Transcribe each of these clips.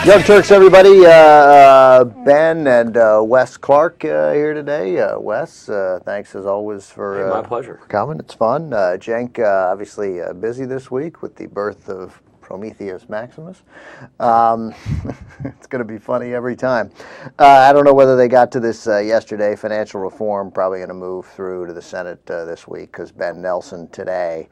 Young Turks, everybody. Ben and Wes Clark here today. Wes, thanks as always for my pleasure. For coming. It's fun. Cenk, obviously busy this week with the birth of Prometheus Maximus. It's going to be funny every time. I don't know whether they got to this yesterday. Financial reform probably going to move through to the Senate this week because Ben Nelson today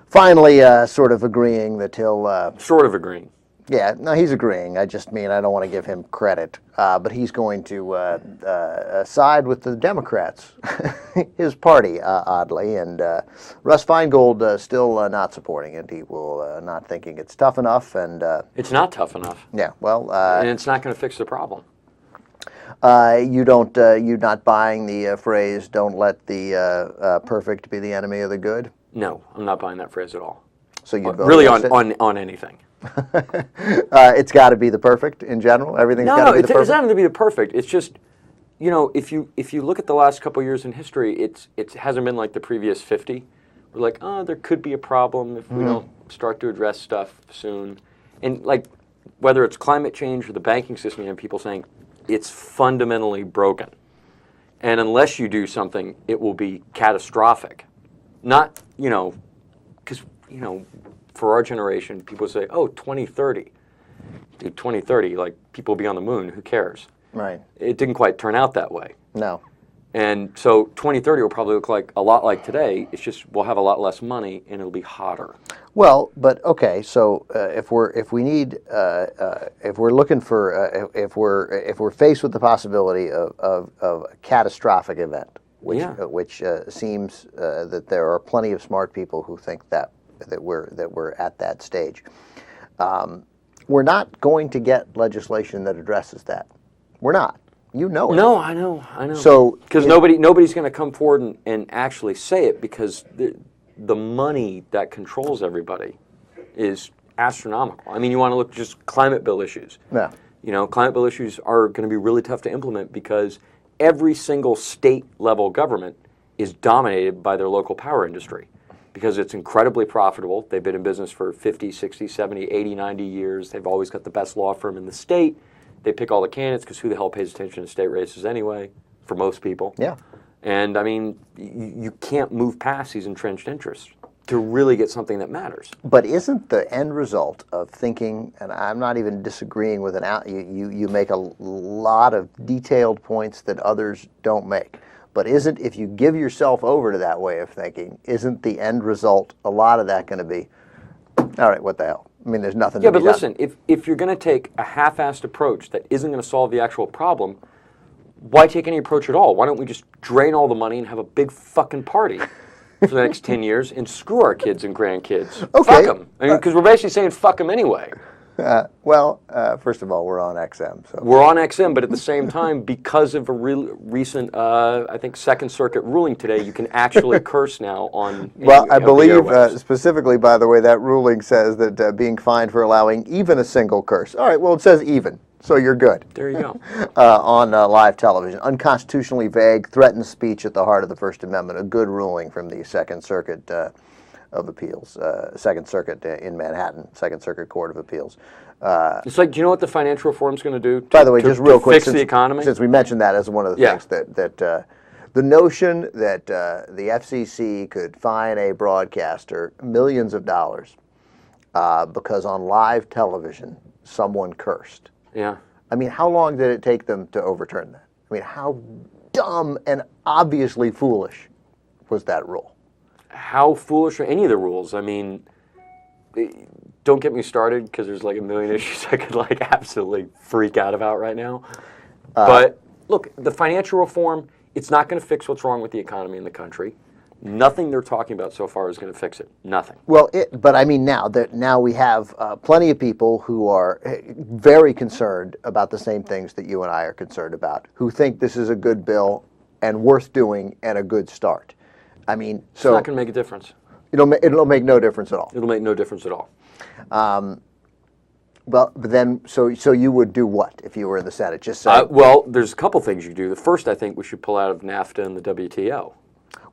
finally sort of agreeing that he'll... Sort of agreeing. Yeah, no, he's agreeing. I just mean I don't want to give him credit, but he's going to side with the Democrats, his party, oddly, and Russ Feingold still not supporting it. He will not thinking it's tough enough, and it's not tough enough. Yeah, well, and it's not going to fix the problem. You're not buying the phrase "Don't let the perfect be the enemy of the good." No, I'm not buying that phrase at all. So you really on anything. It's got to be the perfect in general. Everything's got to be the perfect. No, it doesn't have to be the perfect. It's just, you know, if you look at the last couple of years in history, it hasn't been like the previous 50. We're like, oh, there could be a problem if we don't start to address stuff soon. And like, whether it's climate change or the banking system, you have people saying it's fundamentally broken, and unless you do something, it will be catastrophic. Not, because for our generation, people say, oh, 2030. Dude, 2030, like, people will be on the moon. Who cares? Right. It didn't quite turn out that way. No. And so 2030 will probably look like a lot like today. It's just we'll have a lot less money and it'll be hotter. Well, but okay. So if we're faced with the possibility of a catastrophic event, which seems that there are plenty of smart people who think that we're at that stage. We're not going to get legislation that addresses that. We're not. You know it. No, I know. So because nobody's going to come forward and actually say it because the money that controls everybody is astronomical. I mean, you want to look at just climate bill issues. Yeah. Climate bill issues are going to be really tough to implement because every single state level government is dominated by their local power industry. Because it's incredibly profitable. They've been in business for 50, 60, 70, 80, 90 years. They've always got the best law firm in the state. They pick all the candidates because who the hell pays attention to state races anyway, for most people. Yeah. And, I mean, you can't move past these entrenched interests to really get something that matters. But isn't the end result of thinking, and I'm not even disagreeing with you make a lot of detailed points that others don't make. But if you give yourself over to that way of thinking, isn't the end result, a lot of that going to be, all right, what the hell? I mean, there's nothing to be done. Yeah, but listen, if you're going to take a half-assed approach that isn't going to solve the actual problem, why take any approach at all? Why don't we just drain all the money and have a big fucking party for the next 10 years and screw our kids and grandkids? Okay. Fuck them. I mean, because we're basically saying fuck them anyway. First of all, we're on XM. So. We're on XM, but at the same time, because of a recent, I think, Second Circuit ruling today, you can actually curse now on. Well, I believe specifically, by the way, that ruling says that being fined for allowing even a single curse. All right, well, it says even, so you're good. There you go. On live television, unconstitutionally vague, threatens speech at the heart of the First Amendment. A good ruling from the Second Circuit. Of Appeals, Second Circuit in Manhattan, Second Circuit Court of Appeals. It's like, do you know what the financial reform is going to do? By the way, just real quick, fix the economy? Since we mentioned that as one of the things that the notion that the FCC could fine a broadcaster millions of dollars because on live television someone cursed. Yeah. I mean, how long did it take them to overturn that? I mean, how dumb and obviously foolish was that rule? How foolish are any of the rules? I mean, don't get me started because there's like a million issues I could like absolutely freak out about right now. But look, the financial reform, it's not going to fix what's wrong with the economy in the country. Nothing they're talking about so far is going to fix it. Nothing. Well, but I mean now we have plenty of people who are very concerned about the same things that you and I are concerned about, who think this is a good bill and worth doing and a good start. I mean, so it's not going to make a difference. It'll make no difference at all. It'll make no difference at all. Well, but then, so you would do what if you were in the Senate? Just say, well, there's a couple things you do. The first, I think, we should pull out of NAFTA and the WTO.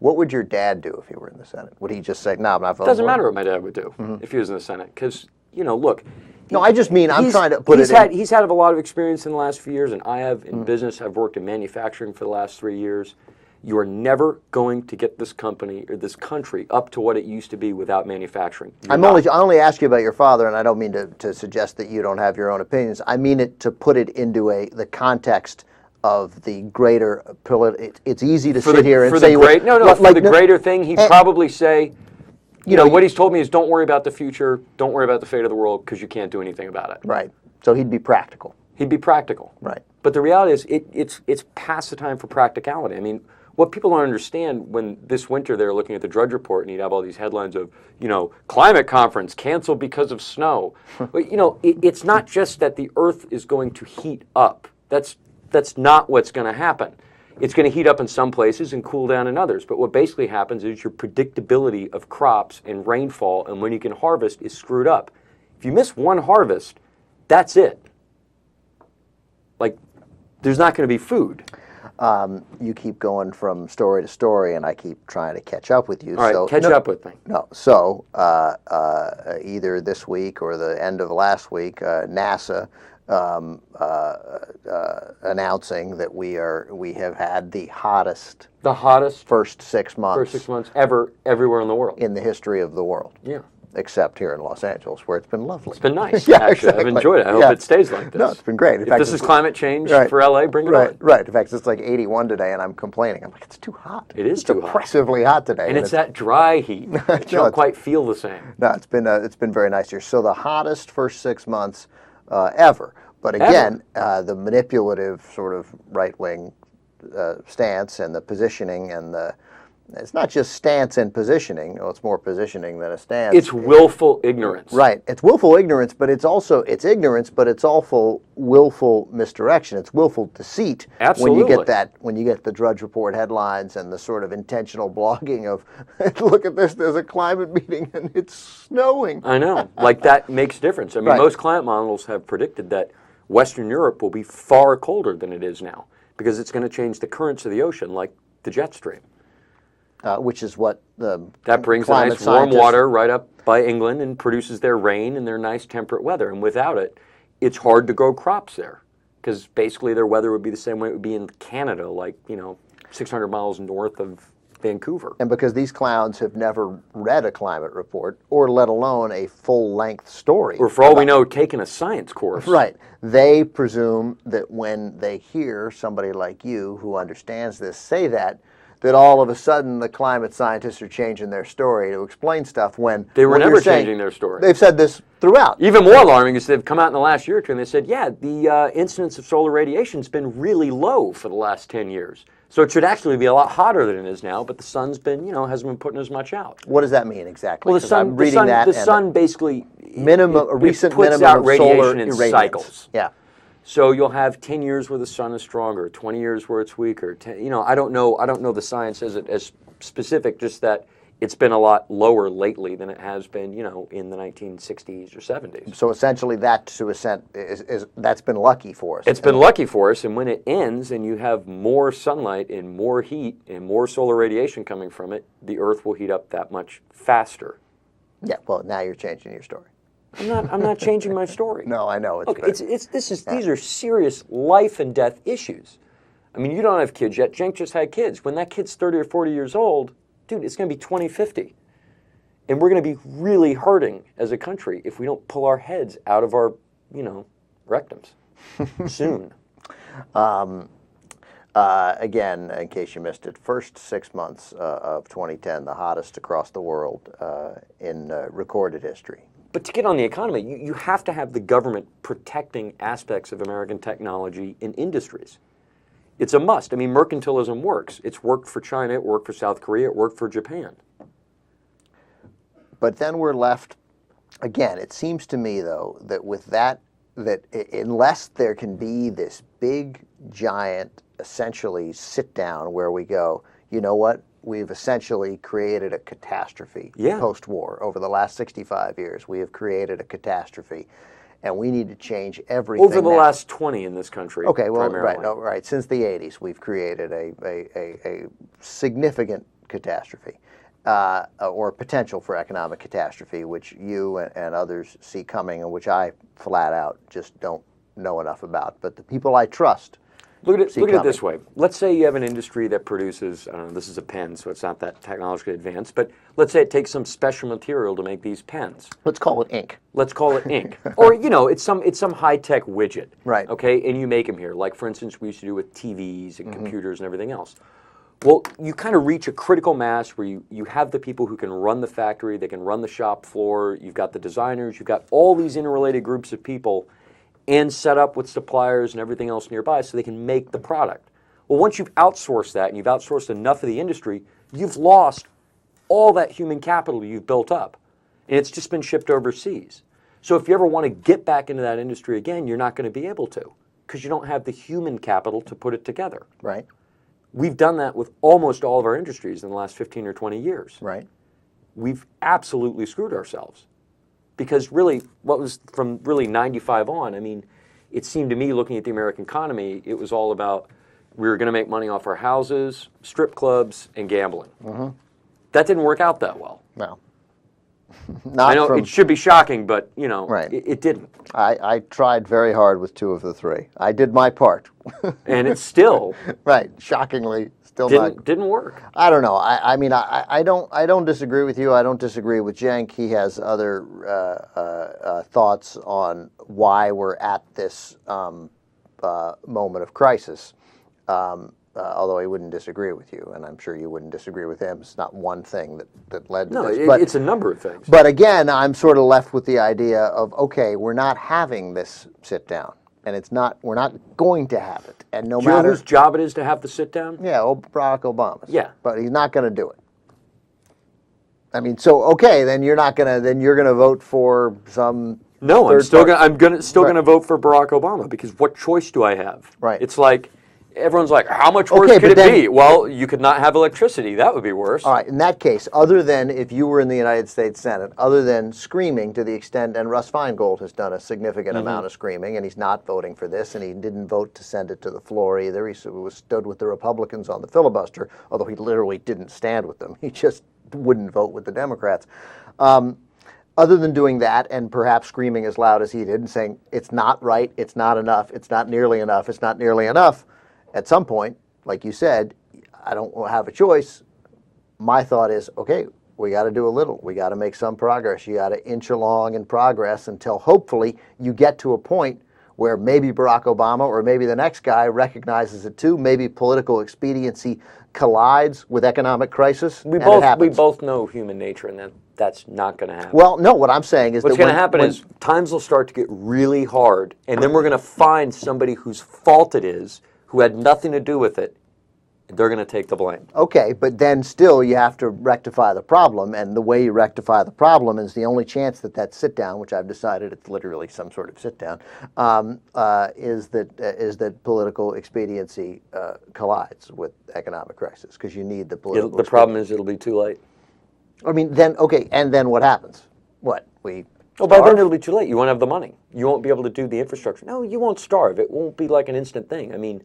What would your dad do if he were in the Senate? Would he just say, "No, I'm not voting"? Doesn't matter what my dad would do if he was in the Senate, because look, No, I just mean I'm trying to put he's it had in. he's had a lot of experience in the last few years, and I have in business. I've worked in manufacturing for the last 3 years. You are never going to get this company or this country up to what it used to be without manufacturing. I only ask you about your father, and I don't mean to suggest that you don't have your own opinions. I mean it to put it into the context of the greater it's easy to sit here and say for the greater thing, he'd probably say, you know, what he's told me is don't worry about the future, don't worry about the fate of the world because you can't do anything about it. Right. So he'd be practical. He'd be practical. Right. But the reality is it's past the time for practicality. I mean, what people don't understand when this winter they're looking at the Drudge Report and you'd have all these headlines of, you know, climate conference canceled because of snow. But, you know, it's not just that the Earth is going to heat up. That's not what's going to happen. It's going to heat up in some places and cool down in others. But what basically happens is your predictability of crops and rainfall and when you can harvest is screwed up. If you miss one harvest, that's it. Like, there's not going to be food. You keep going from story to story, and I keep trying to catch up with you. All right, catch up with me. No, so either this week or the end of last week, NASA announcing that we have had the hottest first 6 months ever everywhere in the world in the history of the world. Yeah. Except here in Los Angeles, where it's been lovely. It's been nice, yeah, actually. Exactly. I've enjoyed it. I hope it stays like this. No, it's been great. In if fact, this is climate change right, for LA, bring it on. Right. In fact, it's like 81 today, and I'm complaining. I'm like, it's too hot. It is it's too hot. Oppressively hot today. And it's that dry heat. You don't quite feel the same. No, it's been very nice here. So the hottest first 6 months ever. But again, the manipulative sort of right-wing stance and the positioning and it's not just stance and positioning. Well, it's more positioning than a stance. It's willful ignorance. Right. It's willful ignorance, but it's ignorance, but it's also willful misdirection. It's willful deceit. Absolutely. When you get the Drudge Report headlines and the sort of intentional blogging of, look at this, there's a climate meeting and it's snowing. I know. Like that makes a difference. I mean, most climate models have predicted that Western Europe will be far colder than it is now because it's going to change the currents of the ocean like the jet stream. Which is what that brings the nice warm water right up by England and produces their rain and their nice temperate weather. And without it, it's hard to grow crops there because basically their weather would be the same way it would be in Canada, like 600 miles north of Vancouver. And because these clowns have never read a climate report or let alone a full-length story. Or for all we know, taken a science course. Right. They presume that when they hear somebody like you who understands this say that all of a sudden the climate scientists are changing their story to explain stuff when they were never changing their story. They've said this throughout. Even more alarming is they've come out in the last year or two and they said, yeah, the incidence of solar radiation has been really low for the last 10 years. So it should actually be a lot hotter than it is now, but the sun's been, hasn't been putting as much out. What does that mean exactly? Well, the sun basically recent puts minimum out of radiation solar in irradiance. cycles. Yeah. So you'll have 10 years where the sun is stronger, 20 years where it's weaker. I don't know the science as specific, just that it's been a lot lower lately than it has been, in the 1960s or 70s. So essentially that's been lucky for us. It's been lucky for us, and when it ends and you have more sunlight and more heat and more solar radiation coming from it, the Earth will heat up that much faster. Yeah, well, now you're changing your story. I'm not changing my story. No, I know. These are serious life and death issues. I mean, you don't have kids yet. Cenk just had kids. When that kid's 30 or 40 years old, dude, it's going to be 2050. And we're going to be really hurting as a country if we don't pull our heads out of our, rectums soon. Again, in case you missed it, first 6 months of 2010, the hottest across the world in recorded history. But to get on the economy, you have to have the government protecting aspects of American technology and industries. It's a must. I mean, mercantilism works. It's worked for China, it worked for South Korea, it worked for Japan. But then we're left, again, it seems to me, though, that with that unless there can be this big, giant, essentially sit-down where we go, you know what? We've essentially created a catastrophe post-war. Over the last 65 years, we have created a catastrophe, and we need to change everything. Over the last 20 in this country, okay, well, primarily. right. Since the 80s, we've created a significant catastrophe. or potential for economic catastrophe, which you and others see coming, and which I flat out just don't know enough about. But the people I trust Look at see it coming. this way. Let's say you have an industry that produces, I don't know, this is a pen, so it's not that technologically advanced, but let's say it takes some special material to make these pens. Let's call it ink. Let's call it ink. Or, it's some high-tech widget. Right. Okay, and you make them here. Like, for instance, we used to do with TVs and computers and everything else. Well, you kind of reach a critical mass where you have the people who can run the factory, they can run the shop floor, you've got the designers, you've got all these interrelated groups of people and set up with suppliers and everything else nearby so they can make the product. Well, once you've outsourced that and you've outsourced enough of the industry, you've lost all that human capital you've built up. And it's just been shipped overseas. So if you ever want to get back into that industry again, you're not going to be able to because you don't have the human capital to put it together. Right. We've done that with almost all of our industries in the last 15 or 20 years. Right. We've absolutely screwed ourselves. Because really, what was from really 95 on, I mean, it seemed to me, looking at the American economy, it was all about we were going to make money off our houses, strip clubs, and gambling. That didn't work out that well. No. I know it should be shocking, but, Right. it didn't. I tried very hard with 2 of the 3. I did my part. And it still Right. Shockingly, still didn't work. I don't know. I mean, I don't disagree with you. I don't disagree with Cenk. He has other thoughts on why we're at this moment of crisis. Although he wouldn't disagree with you, and I'm sure you wouldn't disagree with him. It's not one thing that led to this. No, it's a number of things. But again, I'm sort of left with the idea of, okay, we're not having this sit down, and we're not going to have it. And no Do you know matter whose job it is to have the sit down? Yeah, Barack Obama's. Yeah. But he's not going to do it. I mean, so okay, then you're gonna vote for some. No, I'm still gonna Right. vote for Barack Obama because what choice do I have? Right. It's like everyone's like, how much worse Okay, could but it be? Well, you could not have electricity. That would be worse. All right, in that case, other than if you were in the United States Senate, other than screaming to the extent, and Russ Feingold has done a significant amount of screaming, and he's not voting for this, and he didn't vote to send it to the floor either. He stood with the Republicans on the filibuster, although he literally didn't stand with them. He just wouldn't vote with the Democrats. Other than doing that and perhaps screaming as loud as he did and saying, it's not right, it's not enough, it's not nearly enough, it's not nearly enough, at some point, like you said, I don't have a choice. My thought is, okay, we got to do a little. We got to make some progress. You got to inch along in progress until hopefully you get to a point where maybe Barack Obama or maybe the next guy recognizes it too. Maybe political expediency collides with economic crisis. We and both know human nature, and that's not going to happen. Well, no, what I'm saying is what's going to happen is times will start to get really hard, and then we're going to find somebody whose fault it is, who had nothing to do with it. They're going to take the blame. Okay, but then still you have to rectify the problem, and the way you rectify the problem is the only chance that sit down, which I've decided it's literally some sort of sit down, is that political expediency collides with economic crisis because you need the political. The problem is it'll be too late. I mean, then okay, and then what happens? What we? Oh, by then it'll be too late. You won't have the money. You won't be able to do the infrastructure. No, you won't starve. It won't be like an instant thing. I mean,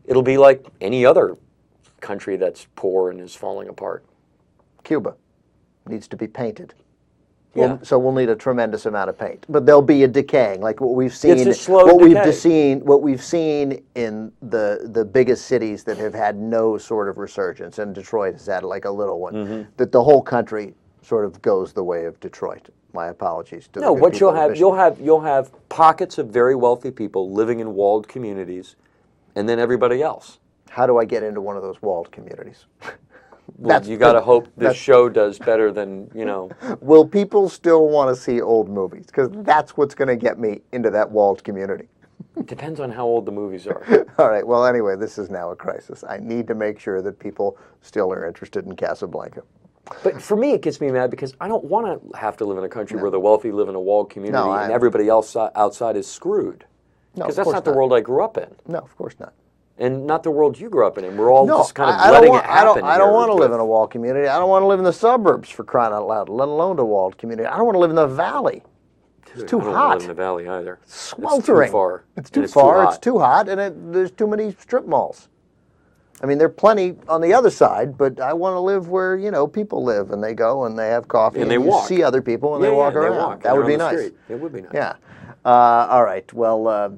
it'll be like any other country that's poor and is falling apart. Cuba needs to be painted. Yeah. So we'll need a tremendous amount of paint, but there'll be a decaying, like what we've seen. It's a slow decay. What we've seen in the biggest cities that have had no sort of resurgence, and Detroit has had like a little one. That the whole country sort of goes the way of Detroit. My apologies to no. the What people of Michigan. you'll have pockets of very wealthy people living in walled communities, and then everybody else. How do I get into one of those walled communities? Well, you got to hope this show does better than, Will people still want to see old movies? Because that's what's going to get me into that walled community. It depends on how old the movies are. All right. Well, anyway, this is now a crisis. I need to make sure that people still are interested in Casablanca. But for me, it gets me mad because I don't want to have to live in a country where the wealthy live in a walled community and everybody else outside is screwed. Because that's not the world I grew up in. No, of course not. And not the world you grew up in. We're all just kind of letting it happen. I don't want to live in a walled community. I don't want to live in the suburbs, for crying out loud, let alone a walled community. I don't want to live in the valley. It's too hot. I don't want to live in the valley either. Sweltering. It's too far. It's too far. It's too hot, and there's too many strip malls. I mean, there are plenty on the other side, but I want to live where, you know, people live, and they go and they have coffee And they you walk. see other people and they walk around. They walk, that would be on the nice. street. It would be nice. Yeah. All right. Well,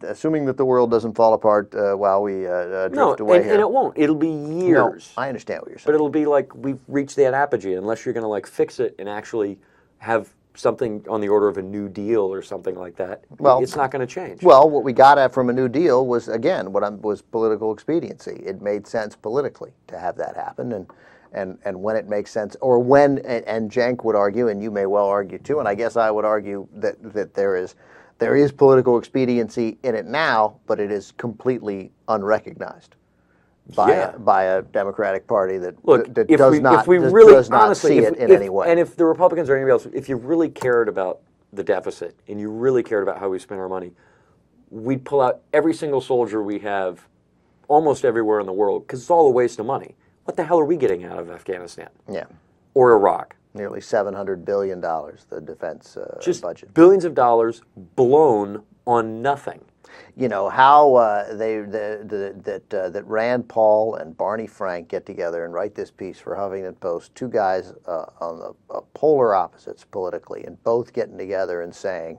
assuming that the world doesn't fall apart while we drift away here. And it won't. It'll be years. No, I understand what you're saying. But it'll be like we've reached that apogee unless you're going to like fix it and actually have something on the order of a New Deal or something like that. Well, it's not going to change. Well, what we got at from a New Deal was, again, was political expediency. It made sense politically to have that happen, and when it makes sense, or when, and Cenk would argue, and you may well argue too, and I guess I would argue that there is political expediency in it now, but it is completely unrecognized by a Democratic Party that does not see it in any way. And if the Republicans or anybody else, if you really cared about the deficit and you really cared about how we spend our money, we'd pull out every single soldier we have almost everywhere in the world because it's all a waste of money. What the hell are we getting out of Afghanistan? Yeah. Or Iraq? Nearly $700 billion, the defense Just budget. Billions of dollars blown on nothing. You know how that Rand Paul and Barney Frank get together and write this piece for Huffington Post. Two guys on the polar opposites politically, and both getting together and saying,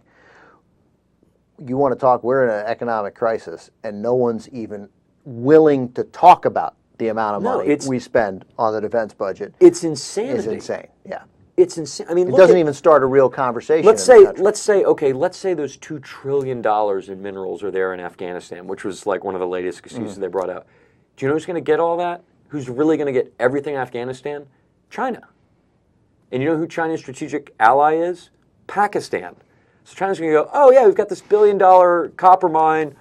"You want to talk? We're in an economic crisis, and no one's even willing to talk about the amount of money we spend on the defense budget." It's insanity. It's insane. Yeah. It's insane. I mean, it doesn't even start a real conversation. Let's say those $2 trillion in minerals are there in Afghanistan, which was like one of the latest excuses they brought out. Do you know who's going to get all that? Who's really going to get everything in Afghanistan? China. And you know who China's strategic ally is? Pakistan. So China's going to go, oh yeah, we've got this $1 billion copper mine.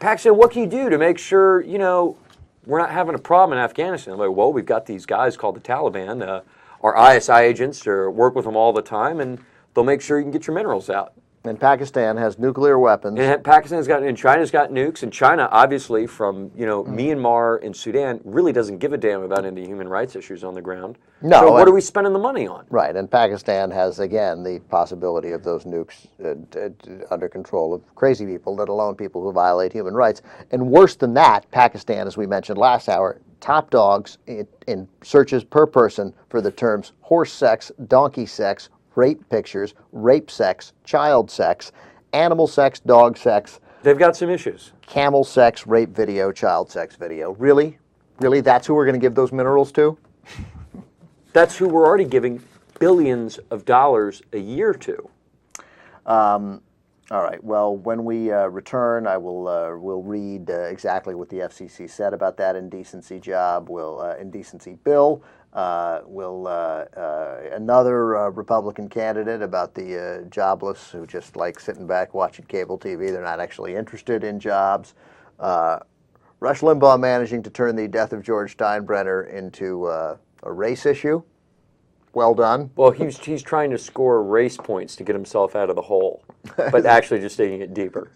Pakistan, what can you do to make sure, you know, we're not having a problem in Afghanistan? I'm like, well, we've got these guys called the Taliban. Our ISI agents work with them all the time, and they'll make sure you can get your minerals out. And Pakistan has nuclear weapons. And China's got nukes, and China, obviously, from Myanmar and Sudan, really doesn't give a damn about any human rights issues on the ground. No. So what are we spending the money on? Right, and Pakistan has, again, the possibility of those nukes under control of crazy people, let alone people who violate human rights. And worse than that, Pakistan, as we mentioned last hour, top dogs in searches per person for the terms horse sex, donkey sex, rape pictures, rape sex, child sex, animal sex, dog sex. They've got some issues. Camel sex, rape video, child sex video. Really? Really? That's who we're going to give those minerals to? That's who we're already giving billions of dollars a year to. All right. Well, when we return, I will read exactly what the FCC said about that indecency indecency bill. Another Republican candidate about the jobless who just like sitting back watching cable TV. They're not actually interested in jobs. Rush Limbaugh managing to turn the death of George Steinbrenner into a race issue. Well done. Well, he's trying to score race points to get himself out of the hole, but actually just taking it deeper.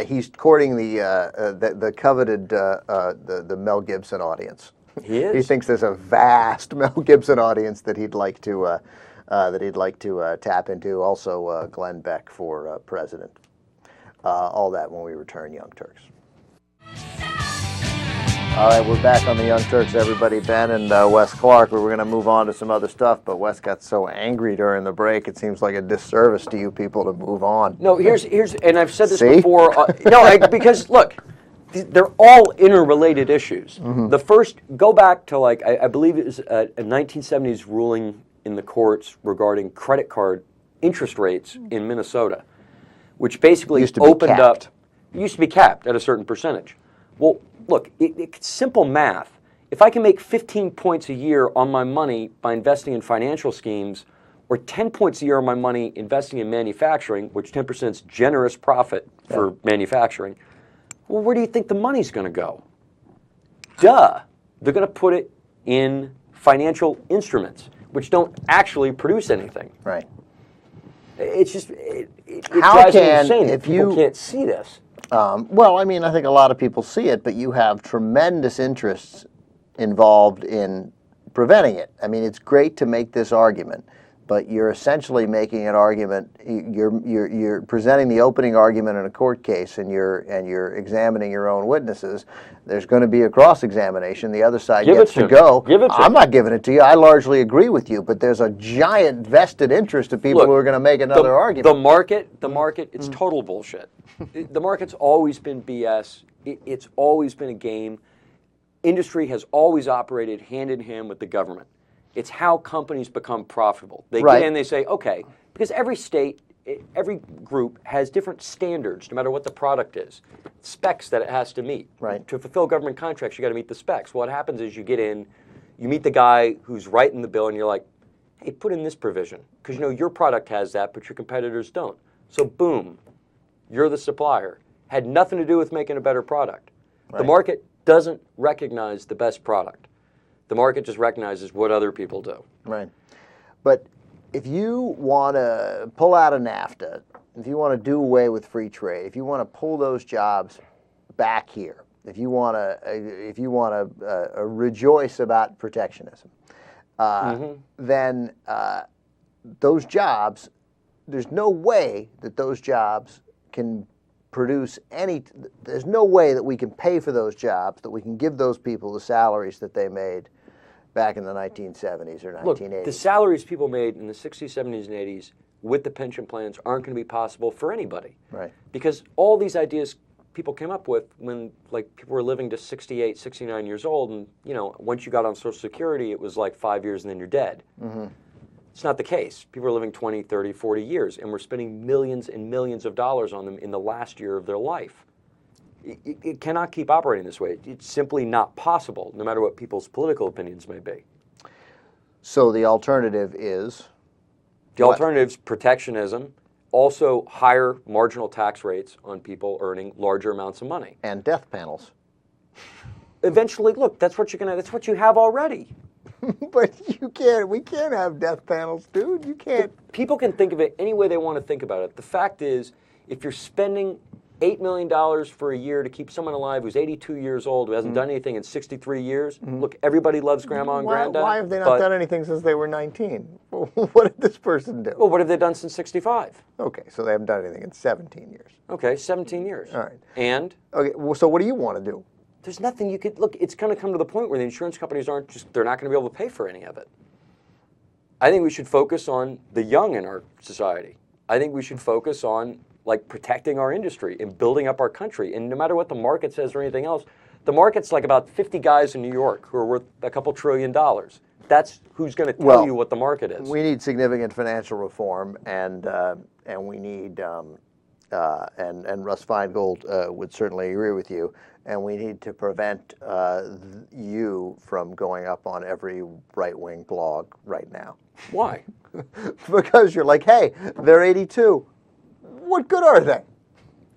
He's courting the coveted the Mel Gibson audience. He is. He thinks there's a vast Mel Gibson audience that he'd like to tap into. Also, Glenn Beck for president. All that when we return, Young Turks. All right, we're back on the Young Turks, everybody. Ben and Wes Clark. We were going to move on to some other stuff, but Wes got so angry during the break, it seems like a disservice to you people to move on. No, here's, and I've said this before. Because look, they're all interrelated issues. Mm-hmm. The first, go back to I believe it was a 1970s ruling in the courts regarding credit card interest rates in Minnesota, which basically opened up. It used to be capped at a certain percentage. Well, look, it's simple math. If I can make 15 points a year on my money by investing in financial schemes, or 10 points a year on my money investing in manufacturing, which 10% is generous profit for manufacturing, well, where do you think the money's going to go? Duh. They're going to put it in financial instruments, which don't actually produce anything. Right. It's just, it drives me insane that people can't see this. Well, I mean, I think a lot of people see it, but you have tremendous interests involved in preventing it. I mean, it's great to make this argument but you're essentially making an argument. You're presenting the opening argument in a court case, and you're examining your own witnesses. There's going to be a cross-examination. The other side gets to go. I'm not giving it to you. I largely agree with you, but there's a giant vested interest of people who are going to make another argument. The market, it's total bullshit. The market's always been BS. It's always been a game. Industry has always operated hand in hand with the government. It's how companies become profitable. They get in, they say, okay, because every state, every group has different standards, no matter what the product is, specs that it has to meet. Right. To fulfill government contracts, you got to meet the specs. What happens is you get in, you meet the guy who's writing the bill, and you're like, hey, put in this provision, because you know your product has that, but your competitors don't. So boom, you're the supplier. Had nothing to do with making a better product. Right. The market doesn't recognize the best product. The market just recognizes what other people do. Right. But if you want to pull out of NAFTA, if you want to do away with free trade, if you want to pull those jobs back here, if you want to rejoice about protectionism, then those jobs, there's no way that those jobs can produce there's no way that we can pay for those jobs, that we can give those people the salaries that they made back in the 1970s or 1980s. Look, the salaries people made in the 60s, 70s, and 80s with the pension plans aren't going to be possible for anybody. Right. Because all these ideas people came up with when people were living to 68, 69 years old, and once you got on Social Security, it was like 5 years and then you're dead. Mm-hmm. It's not the case. People are living 20, 30, 40 years, and we're spending millions and millions of dollars on them in the last year of their life. It cannot keep operating this way. It's simply not possible, no matter what people's political opinions may be. So the alternative is? The alternative is protectionism, also higher marginal tax rates on people earning larger amounts of money. And death panels. Eventually, look, that's what you have already. But we can't have death panels, dude. You can't. People can think of it any way they want to think about it. The fact is, if you're spending $8 million for a year to keep someone alive who's 82 years old, who hasn't done anything in 63 years, look, everybody loves grandma and granddad. Why have they not done anything since they were 19? What did this person do? Well, what have they done since 65? Okay, so they haven't done anything in 17 years. Okay, 17 years. All right. And? Okay, well, so what do you want to do? There's nothing you could, look, it's going to come to the point where the insurance companies they're not going to be able to pay for any of it. I think we should focus on the young in our society. I think we should focus on protecting our industry and building up our country. And no matter what the market says or anything else, the market's like about 50 guys in New York who are worth a couple $1 trillion. That's who's going to tell you what the market is. We need significant financial reform, and we need and Russ Feingold would certainly agree with you. And we need to prevent you from going up on every right-wing blog right now. Why? Because you're like, hey, they're 82. What good are they?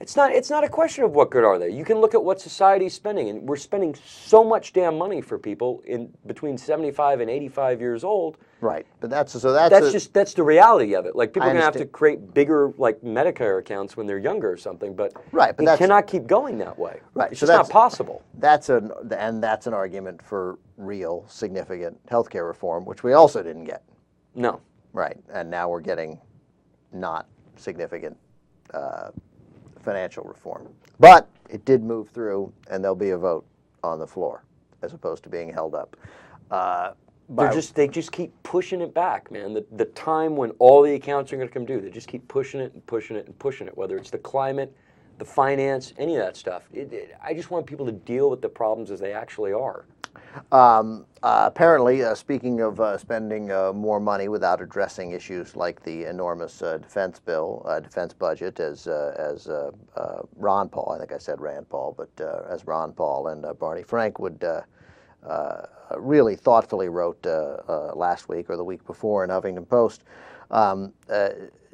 It's not a question of what good are they. You can look at what society's spending, and we're spending so much damn money for people in between 75 and 85 years old. Right, but that's the reality of it. People are going to have to create bigger Medicare accounts when they're younger or something. But it cannot keep going that way. Right, it's just not possible. That's an argument for real significant healthcare reform, which we also didn't get. No. Right, and now we're getting not significant financial reform. But it did move through, and there'll be a vote on the floor as opposed to being held up. They just keep pushing it back, man. The time when all the accounts are going to come due, they just keep pushing it and pushing it and pushing it, whether it's the climate, the finance, any of that stuff. I just want people to deal with the problems as they actually are. Apparently, speaking of spending more money without addressing issues like the enormous defense budget, as Ron Paul, I think I said Rand Paul, but as Ron Paul and Barney Frank would really thoughtfully wrote last week or the week before in Huffington Post,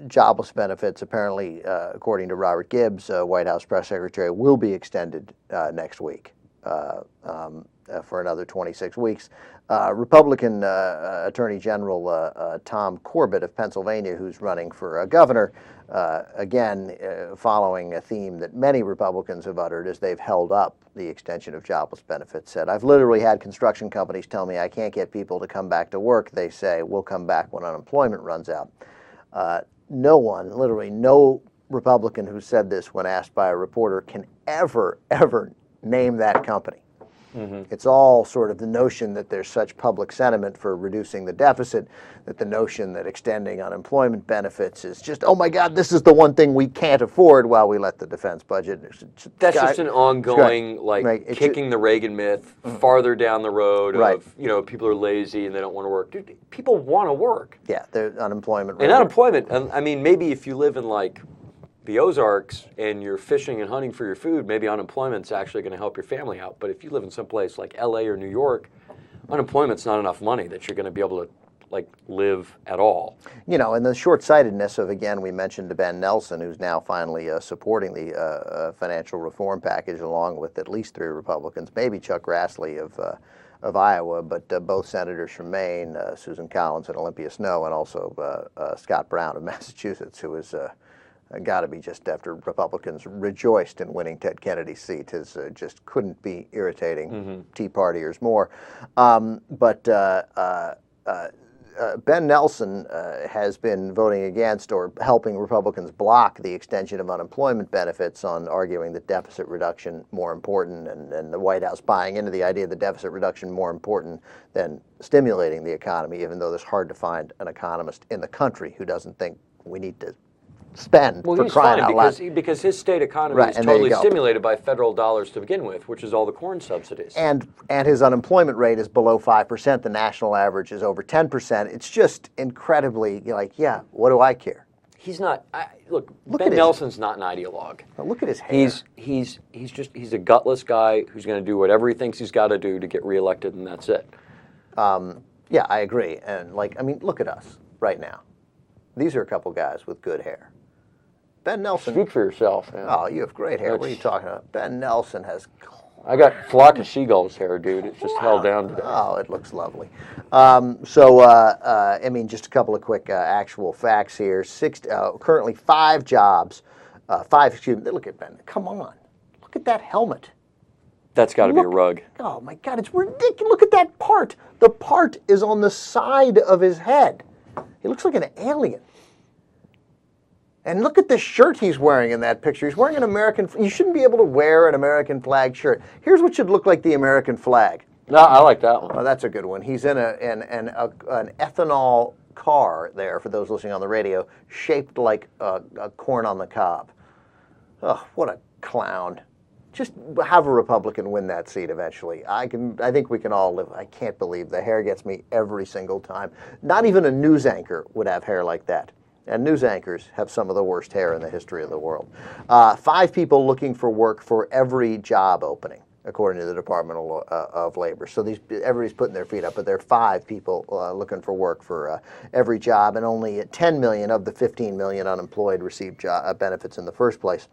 jobless benefits apparently, according to Robert Gibbs, White House press secretary, will be extended next week. for another 26 weeks. Republican Attorney General Tom Corbett of Pennsylvania, who's running for governor, again, following a theme that many Republicans have uttered as they've held up the extension of jobless benefits, said, "I've literally had construction companies tell me I can't get people to come back to work. They say, we'll come back when unemployment runs out." No one, literally no Republican who said this when asked by a reporter can ever name that company. It's all sort of the notion that there's such public sentiment for reducing the deficit, that the notion that extending unemployment benefits is just, oh my God, this is the one thing we can't afford while we let the defense budget. That's just an ongoing, kicking the Reagan myth farther down the road of, people are lazy and they don't want to work. Dude, people want to work. Yeah, the unemployment rate. And unemployment, I mean, maybe if you live in the Ozarks and you're fishing and hunting for your food, maybe unemployment's actually going to help your family out. But if you live in some place like LA or New York, unemployment's not enough money that you're going to be able to live at all. And the short-sightedness of, again, we mentioned Ben Nelson, who's now finally supporting the financial reform package along with at least 3 Republicans, maybe Chuck Grassley of Iowa, but both senators from Maine, Susan Collins and Olympia Snowe, and also Scott Brown of Massachusetts, who is got to be just after Republicans rejoiced in winning Ted Kennedy's seat. His just couldn't be irritating Tea Partiers more. But Ben Nelson has been voting against or helping Republicans block the extension of unemployment benefits on arguing that deficit reduction more important, and the White House buying into the idea that deficit reduction more important than stimulating the economy, even though it's hard to find an economist in the country who doesn't think we need to spend for crying out loud. Because his state economy is totally stimulated by federal dollars to begin with, which is all the corn subsidies. And his unemployment rate is below 5%. The national average is over 10%. It's just incredibly yeah, what do I care? He's not. Look, Ben Nelson's not an ideologue. Look at his hair. He's a gutless guy who's going to do whatever he thinks he's got to do to get reelected, and that's it. Yeah, I agree. And look at us right now. These are a couple guys with good hair. Ben Nelson. Speak for yourself. Man. Oh, you have great hair. What are you talking about? Ben Nelson has. I got Flock of Seagulls hair, dude. It's just held down today. Oh, it looks lovely. Just a couple of quick actual facts here. Currently 5 jobs. 5, excuse me. Look at Ben. Come on. Look at that helmet. That's got to be a rug. Oh, my God. It's ridiculous. Look at that part. The part is on the side of his head. He looks like an alien. And look at the shirt he's wearing in that picture. He's wearing an American. You shouldn't be able to wear an American flag shirt. Here's what should look like the American flag. No, I like that one. Oh, that's a good one. He's in an ethanol car there, for those listening on the radio, shaped like a corn on the cob. Oh, what a clown. Just have a Republican win that seat eventually. I think we can all live. I can't believe the hair gets me every single time. Not even a news anchor would have hair like that. And news anchors have some of the worst hair in the history of the world. 5 people looking for work for every job opening, according to the Department of Labor. So everybody's putting their feet up, but there are 5 people looking for work for every job, and only 10 million of the 15 million unemployed receive benefits in the first place.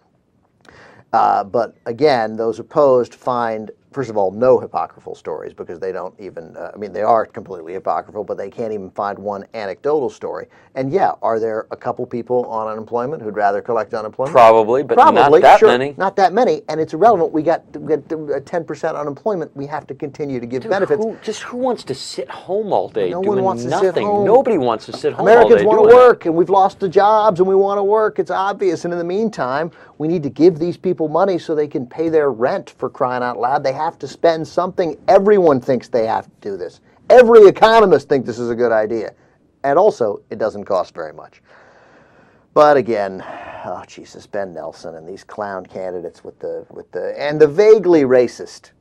But again, those opposed find, first of all, no apocryphal stories, because they don't even, they are completely apocryphal, but they can't even find one anecdotal story. And yeah, are there a couple people on unemployment who'd rather collect unemployment? Probably, but not that many. Not that many, and it's irrelevant. We got 10% unemployment. We have to continue to give benefits. Who wants to sit home all day no doing one wants nothing? To sit home. Nobody wants to sit home Americans all day want to work, and we've lost the jobs, and we want to work. It's obvious. And in the meantime, we need to give these people money so they can pay their rent, for crying out loud. They have to spend something. Everyone thinks they have to do this. Every economist thinks this is a good idea. And also, it doesn't cost very much. But again, oh Jesus, Ben Nelson and these clown candidates and the vaguely racist,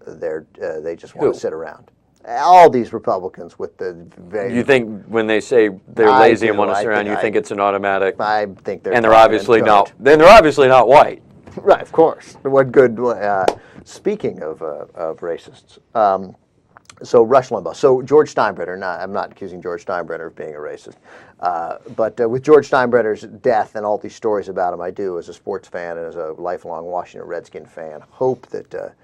they just want to sit around. All these Republicans with the You think when they say they're lazy and want to sit around, you think it's an automatic? I think they're. And they're obviously not. Then they're obviously not white. Right, of course. What good? Speaking of racists, so Rush Limbaugh. So George Steinbrenner. I'm not accusing George Steinbrenner of being a racist, but with George Steinbrenner's death and all these stories about him, I do, as a sports fan and as a lifelong Washington Redskin fan, hope that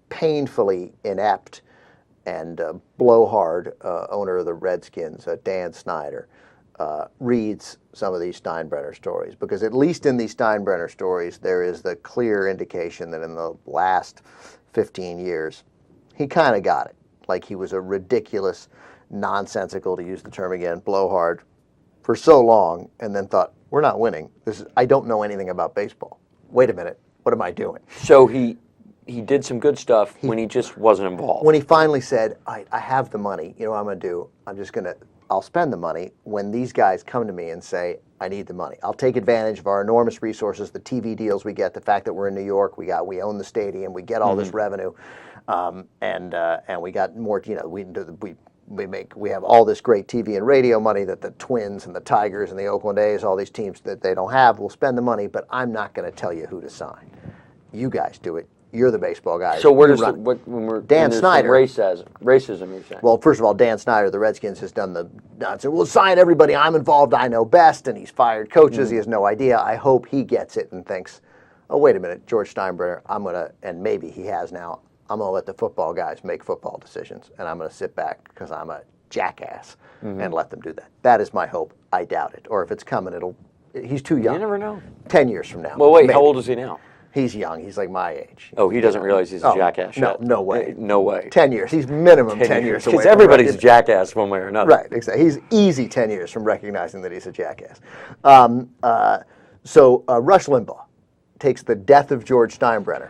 painfully inept and blowhard owner of the Redskins, Dan Snyder, reads some of these Steinbrenner stories, because at least in these Steinbrenner stories there is the clear indication that in the last 15 years he kind of got it. Like, he was a ridiculous, nonsensical, to use the term again, blowhard for so long, and then thought, we're not winning. I don't know anything about baseball. Wait a minute, what am I doing? So he did some good stuff when he just wasn't involved. When he finally said, I have the money, you know what I'm going to do? I'll spend the money when these guys come to me and say, I need the money. I'll take advantage of our enormous resources, the TV deals we get, the fact that we're in New York, we own the stadium, we get all this revenue, and we got more, we have all this great TV and radio money that the Twins and the Tigers and the Oakland A's, all these teams that they don't have, will spend the money, but I'm not going to tell you who to sign. You guys do it. You're the baseball guys. So where does when we're Dan Snyder racism you're saying? Well, first of all, Dan Snyder, the Redskins, has done the nonsense. We'll sign everybody. I'm involved. I know best. And he's fired coaches. He has no idea. I hope he gets it and thinks, oh, wait a minute, George Steinbrenner, and maybe he has now, I'm going to let the football guys make football decisions, and I'm going to sit back because I'm a jackass and let them do that. That is my hope. I doubt it. Or if it's coming, he's too young. You never know. 10 years from now. Well, wait, maybe. How old is he now? He's young. He's like my age. Oh, he doesn't realize he's a jackass yet? No way. No way. 10 years. He's minimum 10 years away. Because everybody's a jackass one way or another. Right, exactly. He's easy 10 years from recognizing that he's a jackass. So Rush Limbaugh takes the death of George Steinbrenner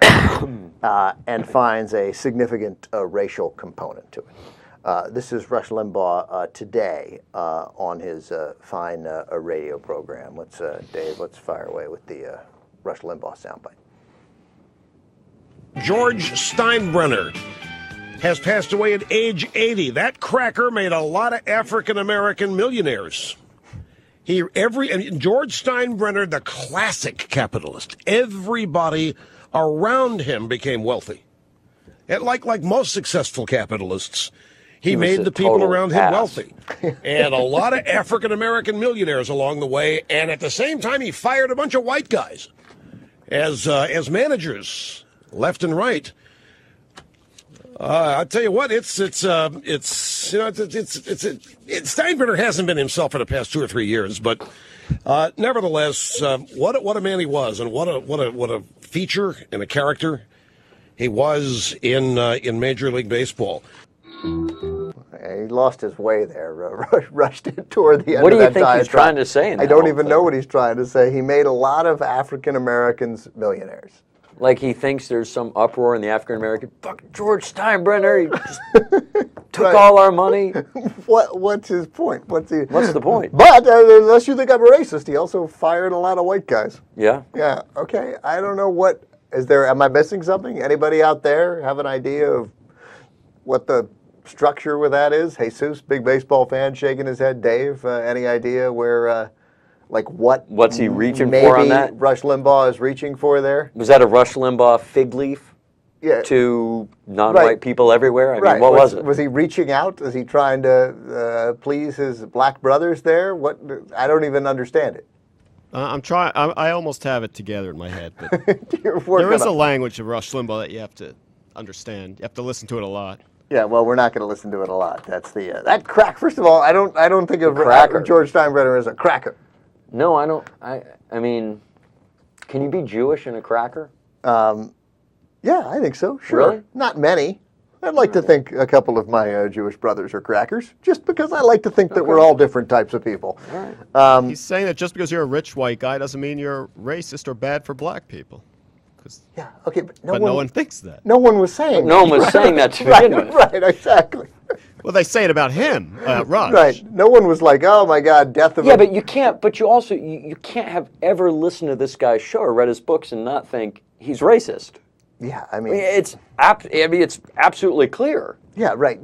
and finds a significant racial component to it. This is Rush Limbaugh today on his fine radio program. Dave, let's fire away with the Rush Limbaugh soundbite. George Steinbrenner has passed away at age 80. That cracker made a lot of African-American millionaires. George Steinbrenner, the classic capitalist, everybody around him became wealthy. And like most successful capitalists, he made the people around him wealthy. And a lot of African-American millionaires along the way. And at the same time, he fired a bunch of white guys as managers, left and right. I'll tell you what, Steinbrenner hasn't been himself for the past 2 or 3 years, but nevertheless, what a man he was, and what a feature and a character he was in Major League Baseball. He lost his way there. Rushed it toward the end. What do of you that think diatribe. he's trying to say? I don't even know what he's trying to say. He made a lot of African Americans millionaires. Like he thinks there's some uproar in the African American. Fuck George Steinbrenner. He just took all our money. What's his point? What's the point? But unless you think I'm a racist, he also fired a lot of white guys. Yeah. Yeah. Okay. I don't know what is there. Am I missing something? Anybody out there have an idea of what the structure with that is? Jesus, big baseball fan, shaking his head. Dave, any idea where? What's he reaching for on that? Rush Limbaugh is reaching for there? Was that a Rush Limbaugh fig leaf to non-white people everywhere? I mean, what was it? Was he reaching out? Was he trying to please his black brothers there? What? I don't even understand it. I'm trying. I almost have it together in my head, but there is a language of Rush Limbaugh that you have to understand. You have to listen to it a lot. Yeah, well, we're not going to listen to it a lot. That's that crack. First of all, I don't think of George Steinbrenner as a cracker. No, I don't. I mean, can you be Jewish and a cracker? Yeah, I think so. Sure. Really? Not many. I'd like to think a couple of my Jewish brothers are crackers, just because I like to think that we're all different types of people. All right. He's saying that just because you're a rich white guy doesn't mean you're racist or bad for black people. Yeah. Okay, but no one thinks that. No one was saying. No one was saying that to begin with. Right. Exactly. Well, they say it about him, Rush. Right. No one was like, "Oh my God, death of." Yeah, but you can't. But you also you can't have ever listened to this guy's show or read his books and not think he's racist. Yeah, I mean, it's absolutely clear. Yeah, right.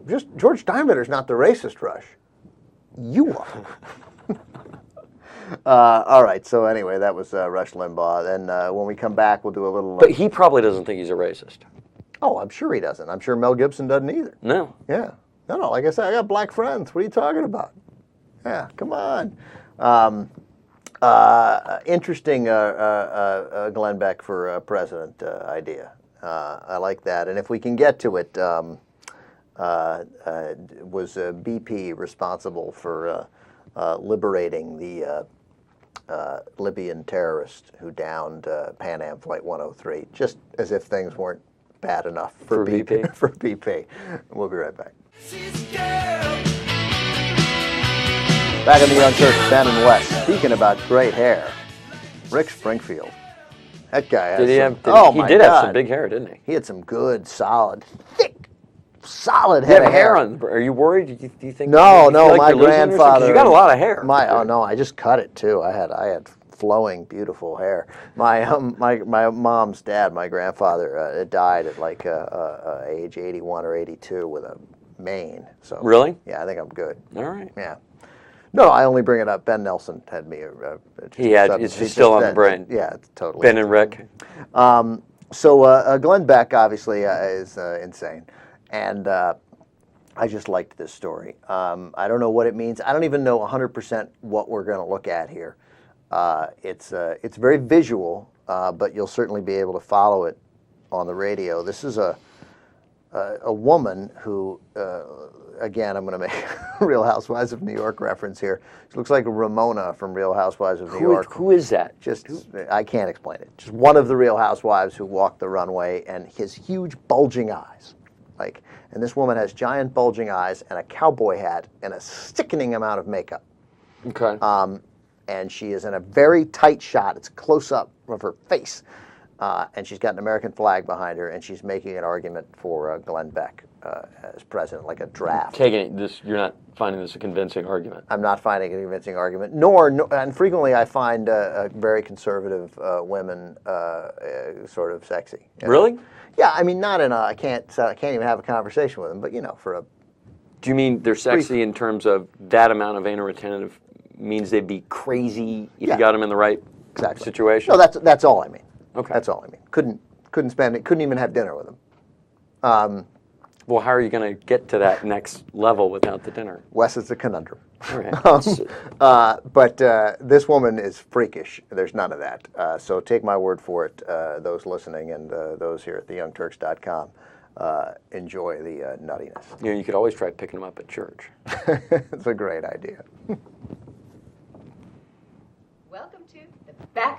Just George Steinbrenner's not the racist, Rush. You are. All right. So anyway, that was Rush Limbaugh. Then when we come back, we'll do a little. But he probably doesn't think he's a racist. Oh, I'm sure he doesn't. I'm sure Mel Gibson doesn't either. No. Yeah. No. Like I said, I got black friends. What are you talking about? Yeah. Come on. Interesting Glenn Beck for president idea. I like that. And if we can get to it, was BP responsible for liberating the Libyan terrorist who downed Pan Am Flight 103, just as if things weren't bad enough for BP. For BP. We'll be right back. Back in the Young Turks, Ben and West, speaking about great hair, Rick Springfield. That guy has he have some big hair, didn't he? He had some good, solid, thick, solid head of hair. Are you worried? Do you think? No, like my grandfather. You got a lot of hair. I just cut it too. I had flowing, beautiful hair. My mom's dad, my grandfather, died at like age 81 or 82 with a mane. So really? Yeah, I think I'm good. All right. Yeah. No, I only bring it up. Ben Nelson had me. It's still on the brain. Yeah, totally. Ben and Rick. So Glenn Beck obviously is insane, and I just liked this story. I don't know what it means. I don't even know 100% what we're going to look at here. It's very visual, but you'll certainly be able to follow it on the radio. This is a woman who. Again, I'm going to make a Real Housewives of New York reference here. She looks like Ramona from Real Housewives of New York. Who is that? I can't explain it. Just one of the Real Housewives who walked the runway, and his huge bulging eyes. And this woman has giant bulging eyes and a cowboy hat and a sickening amount of makeup. Okay. And she is in a very tight shot. It's a close-up of her face. And she's got an American flag behind her, and she's making an argument for Glenn Beck as president, like a draft. You're not finding this a convincing argument? I'm not finding a convincing argument, and frequently I find very conservative women sort of sexy. Really? Yeah, I mean, not in a, I can't even have a conversation with them, but for a. Do you mean they're sexy in terms of that amount of anal retentive means they'd be crazy if you got them in the right situation? No, that's all I mean. Okay. That's all I mean. Couldn't even have dinner with them. Well, how are you going to get to that next level without the dinner? Wes, it's a conundrum. All right. But this woman is freakish. There's none of that. So take my word for it, those listening and those here at theyoungturks.com. Enjoy the nuttiness. You could always try picking them up at church. It's a great idea. Welcome to the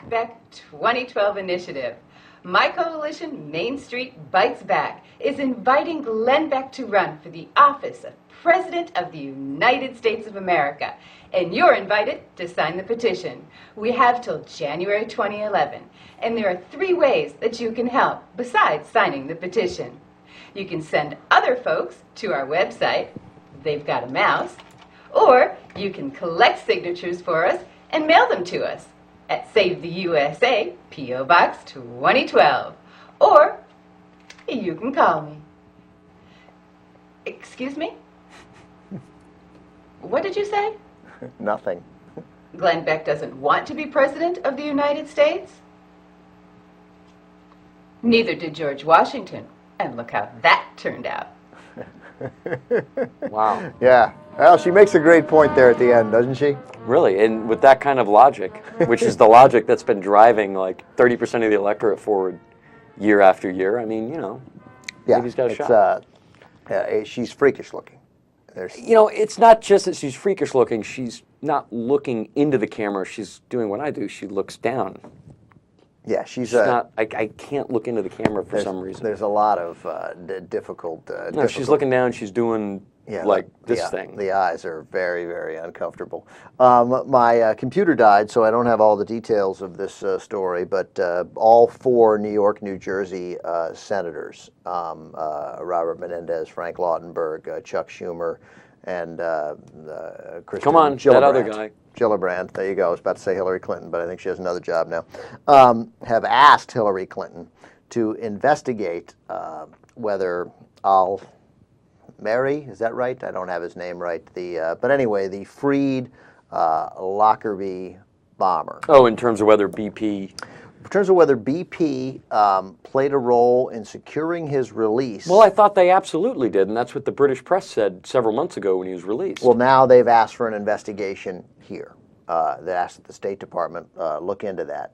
Beck 2012 initiative. My coalition, Main Street Bites Back, is inviting Glenn Beck to run for the office of President of the United States of America. And you're invited to sign the petition. We have till January 2011. And there are 3 ways that you can help besides signing the petition. You can send other folks to our website, They've Got a Mouse, or you can collect signatures for us and mail them to us at Save the USA, P.O. Box 2012. Or you can call me. Excuse me? What did you say? Nothing. Glenn Beck doesn't want to be President of the United States? Neither did George Washington. And look how that turned out. Wow. Yeah. Well, she makes a great point there at the end, doesn't she? Really, and with that kind of logic, which is the logic that's been driving like 30% of the electorate forward year after year, I mean, maybe he's got a shot. She's freakish looking. It's not just that she's freakish looking. She's not looking into the camera. She's doing what I do. She looks down. Yeah, she's not. I can't look into the camera for some reason. There's a lot of difficult. No, she's looking down. She's doing this thing. The eyes are very, very uncomfortable. My computer died, so I don't have all the details of this story. But all 4 New York, New Jersey senators, Robert Menendez, Frank Lautenberg, Chuck Schumer, and Kristen Come on, Gillibrand. that other guy. Gillibrand, there you go. I was about to say Hillary Clinton, but I think she has another job now. Have asked Hillary Clinton to investigate whether Mary, is that right? I don't have his name right. But anyway, the freed Lockerbie bomber. Oh, in terms of whether BP... In terms of whether BP played a role in securing his release. Well, I thought they absolutely did, and that's what the British press said several months ago when he was released. Well, now they've asked for an investigation here. that asked that the State Department look into that.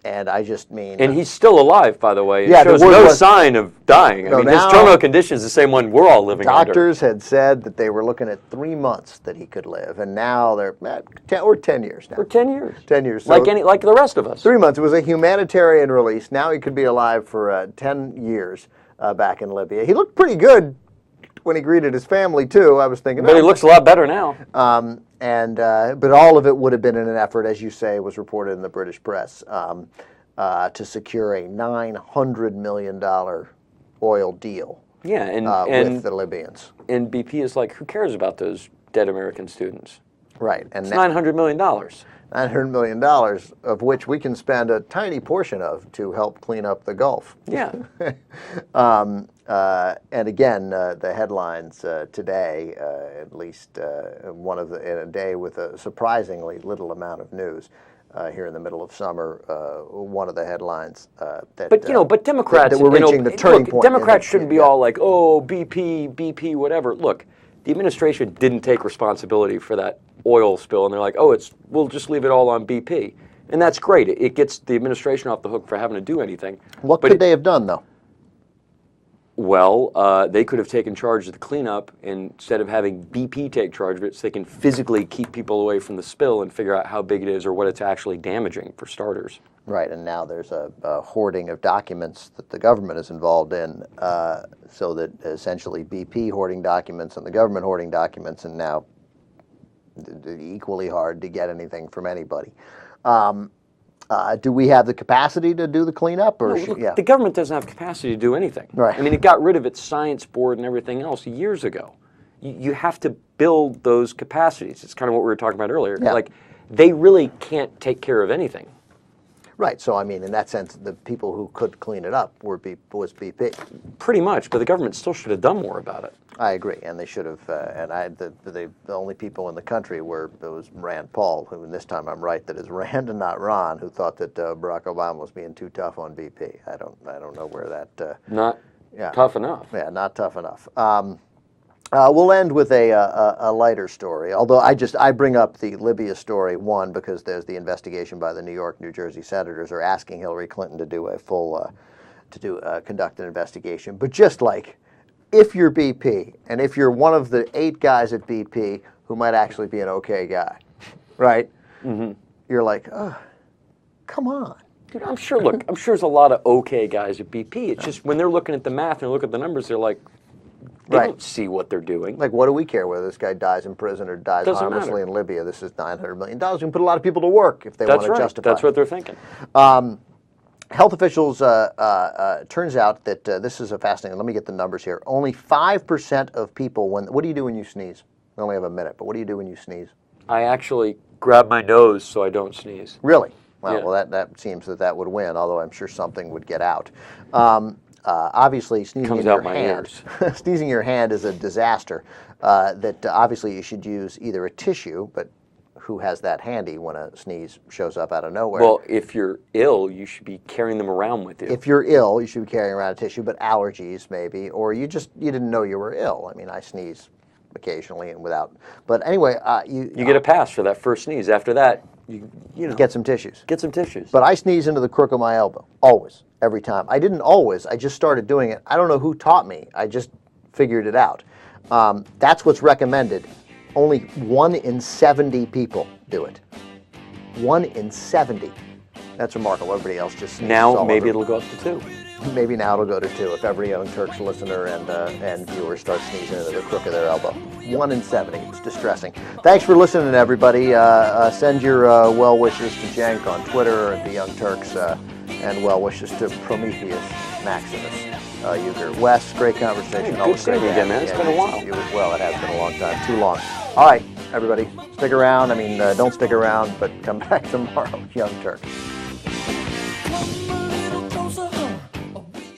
And I just mean... And he's still alive, by the way. Yeah, It shows no sign of dying. I mean, his terminal condition is the same one we're all living under. Doctors had said that they were looking at 3 months that he could live, and now they're at 10 years now. For 10 years. 10 years. So like the rest of us. 3 months. It was a humanitarian release. Now he could be alive for 10 years back in Libya. He looked pretty good when he greeted his family, too. I was thinking... But he looks a lot better now. But all of it would have been in an effort, as you say, was reported in the British press, to secure a $900 million oil deal. Yeah, with the Libyans. And BP is like, who cares about those dead American students? Right, and it's $900 million. $900 million, of which we can spend a tiny portion of to help clean up the Gulf. Yeah. And again, the headlines today, at least in a day with a surprisingly little amount of news. Here in the middle of summer, one of the headlines that. But Democrats, that we're reaching the turning point. Democrats shouldn't be all like, oh, BP, whatever. Look, the administration didn't take responsibility for that oil spill, and they're like, oh, we'll just leave it all on BP, and that's great. It gets the administration off the hook for having to do anything. What could they have done, though? Well, they could have taken charge of the cleanup, and instead of having BP take charge of it, so they can physically keep people away from the spill and figure out how big it is or what it's actually damaging, for starters. Right, and now there's a hoarding of documents that the government is involved in, so that essentially BP hoarding documents and the government hoarding documents, and now equally hard to get anything from anybody. Do we have the capacity to do the cleanup? Or the government doesn't have capacity to do anything. Right. I mean, it got rid of its science board and everything else years ago. You have to build those capacities. It's kind of what we were talking about earlier. Yeah. Like, they really can't take care of anything. Right. So, I mean, in that sense, the people who could clean it up was BP. Pretty much, but the government still should have done more about it. I agree, and they should have. The only people in the country was Rand Paul, who, and this time I'm right, that is Rand and not Ron, who thought that Barack Obama was being too tough on BP. I don't know where that. Not tough enough. Yeah, not tough enough. We'll end with a lighter story. Although I bring up the Libya story, one, because there's the investigation by the New York, New Jersey senators are asking Hillary Clinton to do a full, conduct an investigation. But just like, if you're BP, and if you're one of the 8 guys at BP who might actually be an okay guy, right? Mm-hmm. You're like, oh, come on. Dude, I'm sure there's a lot of okay guys at BP. It's just when they're looking at the math and look at the numbers, they're like, they don't see what they're doing. Like, what do we care whether this guy dies in prison or dies harmlessly in Libya? This is $900 million. We can put a lot of people to work if they want to justify it. That's what they're thinking. Health officials, turns out that this is a fascinating, let me get the numbers here. Only 5% of people, what do you do when you sneeze? We only have a minute, but what do you do when you sneeze? I actually grab my nose so I don't sneeze. Really? Wow, yeah. Well, that seems that would win, although I'm sure something would get out. Obviously, sneezing in your hand, sneezing in your hand is a disaster. That obviously you should use either a tissue, but who has that handy when a sneeze shows up out of nowhere? Well, if you're ill, you should be carrying them around with you. If you're ill, you should be carrying around a tissue, but allergies maybe, or you didn't know you were ill. I mean, I sneeze occasionally and without. But anyway, you get a pass for that first sneeze. After that, you get some tissues. Get some tissues. But I sneeze into the crook of my elbow always, every time. I didn't always. I just started doing it. I don't know who taught me. I just figured it out. That's what's recommended. Only 1 in 70 people do it. 1 in 70. That's remarkable. Everybody else just sneezes. Now maybe it'll go up to 2. Maybe now it'll go to 2 if every Young Turks listener and viewer starts sneezing into the crook of their elbow. 1 in 70. It's distressing. Thanks for listening, everybody. Send your well wishes to Cenk on Twitter and to Young Turks, and well wishes to Prometheus Maximus. Uger. Wes, great conversation. Hey, good seeing you again, man. It's been a while. You as well. It has been a long time. Too long. All right, everybody, stick around. I mean, don't stick around, but come back tomorrow. Young Turks.